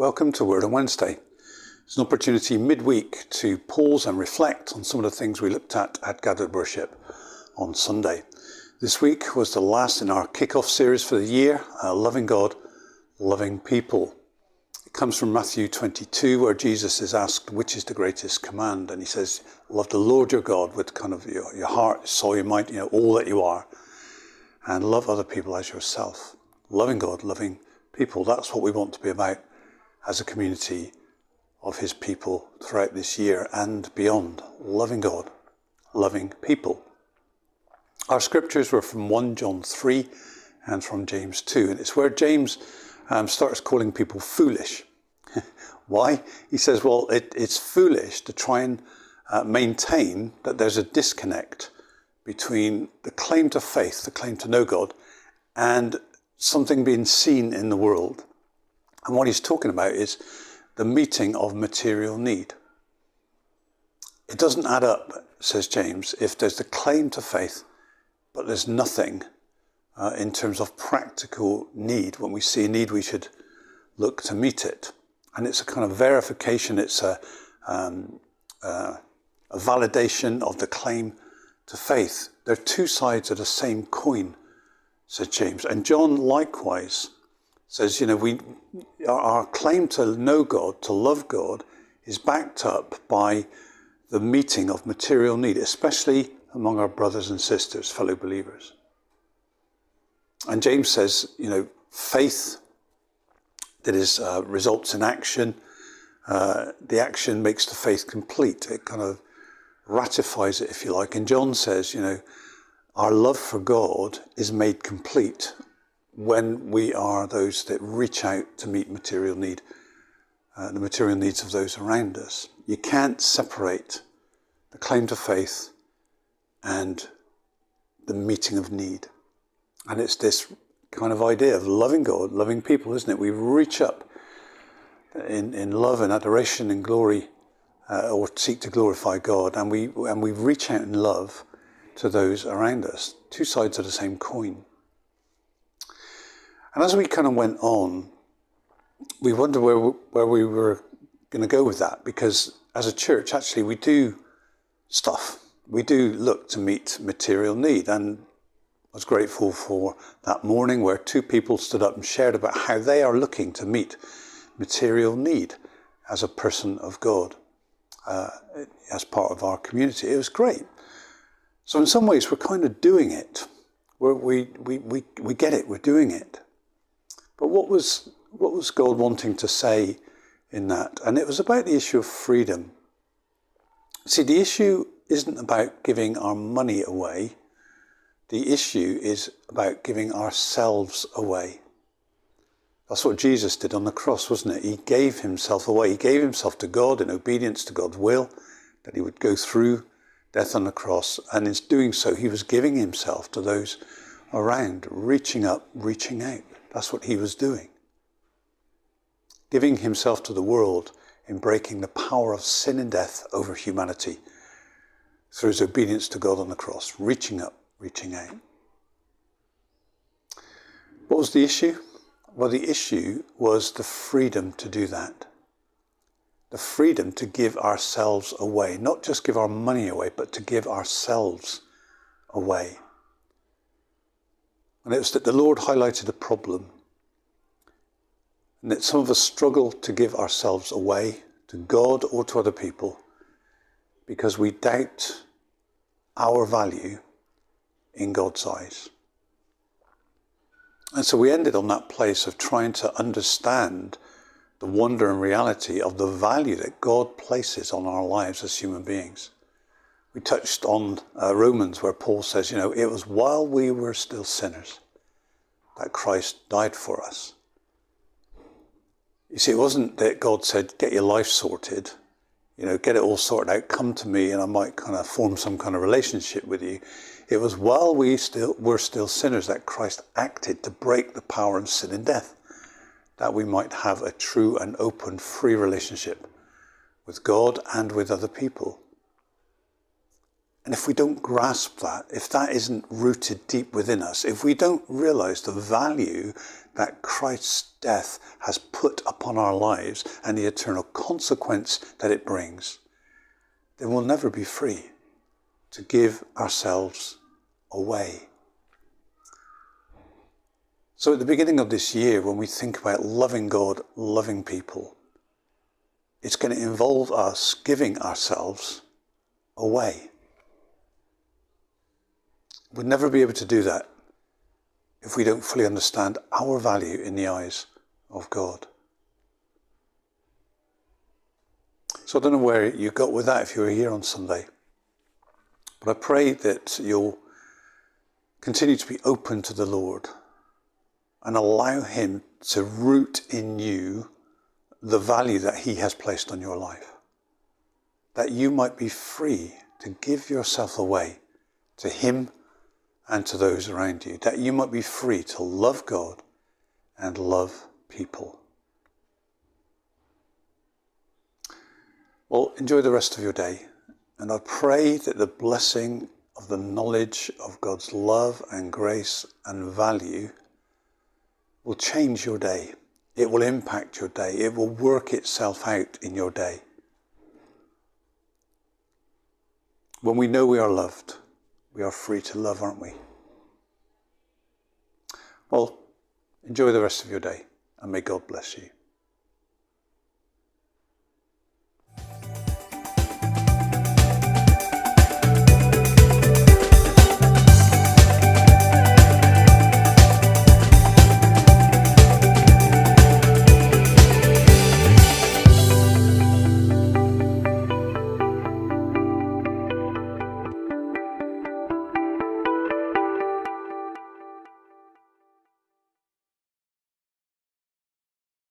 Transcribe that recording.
Welcome to Word on Wednesday. It's an opportunity midweek to pause and reflect on some of the things we looked at Gathered Worship on Sunday. This week was the last in our kick-off series for the year, Loving God, Loving People. It comes from Matthew 22, where Jesus is asked, which is the greatest command? And he says, love the Lord your God with kind of your heart, soul, your mind, all that you are. And love other people as yourself. Loving God, loving people. That's what we want to be about as a community of his people throughout this year and beyond. Loving God, loving people. Our scriptures were from 1 John 3 and from James 2. And it's where James starts calling people foolish. Why? He says, well, it's foolish to try and maintain that there's a disconnect between the claim to faith, the claim to know God, and something being seen in the world. And what he's talking about is the meeting of material need. It doesn't add up, says James, if there's the claim to faith, but there's nothing in terms of practical need. When we see a need, we should look to meet it. And it's a kind of verification, it's a validation of the claim to faith. They're two sides of the same coin, says James. And John likewise says, our claim to know God, to love God, is backed up by the meeting of material need, especially among our brothers and sisters, fellow believers. And James says, faith that is results in action, the action makes the faith complete. It kind of ratifies it, if you like. And John says, our love for God is made complete when we are those that reach out to meet material need, the material needs of those around us. You can't separate the claim to faith and the meeting of need. And it's this kind of idea of loving God, loving people, isn't it? We reach up in love and adoration and glory, or seek to glorify God, and we reach out in love to those around us. Two sides of the same coin. And as we kind of went on, we wonder where we were going to go with that, because as a church, actually, we do stuff. We do look to meet material need. And I was grateful for that morning where two people stood up and shared about how they are looking to meet material need as a person of God, as part of our community. It was great. So in some ways, we're kind of doing it. We get it, we're doing it. But what was God wanting to say in that? And it was about the issue of freedom. See, the issue isn't about giving our money away. The issue is about giving ourselves away. That's what Jesus did on the cross, wasn't it? He gave himself away. He gave himself to God in obedience to God's will, that he would go through death on the cross. And in doing so, he was giving himself to those around, reaching up, reaching out. That's what he was doing. Giving himself to the world in breaking the power of sin and death over humanity through his obedience to God on the cross, reaching up, reaching out. What was the issue? Well, the issue was the freedom to do that. The freedom to give ourselves away. Not just give our money away, but to give ourselves away. And it was that the Lord highlighted a problem. And that some of us struggle to give ourselves away to God or to other people because we doubt our value in God's eyes. And so we ended on that place of trying to understand the wonder and reality of the value that God places on our lives as human beings. We touched on Romans, where Paul says, it was while we were still sinners that Christ died for us. You see, it wasn't that God said, get your life sorted, get it all sorted out, come to me and I might kind of form some kind of relationship with you. It was while we were still sinners that Christ acted to break the power of sin and death, that we might have a true and open, free relationship with God and with other people. And if we don't grasp that, if that isn't rooted deep within us, if we don't realize the value that Christ's death has put upon our lives and the eternal consequence that it brings, then we'll never be free to give ourselves away. So at the beginning of this year, when we think about loving God, loving people, it's going to involve us giving ourselves away. We'll never be able to do that if we don't fully understand our value in the eyes of God. So I don't know where you got with that if you were here on Sunday, but I pray that you'll continue to be open to the Lord and allow him to root in you the value that he has placed on your life, that you might be free to give yourself away to him and to those around you, that you might be free to love God and love people. Well, enjoy the rest of your day, and I pray that the blessing of the knowledge of God's love and grace and value will change your day. It will impact your day. It will work itself out in your day. When we know we are loved, we are free to love, aren't we? Well, enjoy the rest of your day, and may God bless you.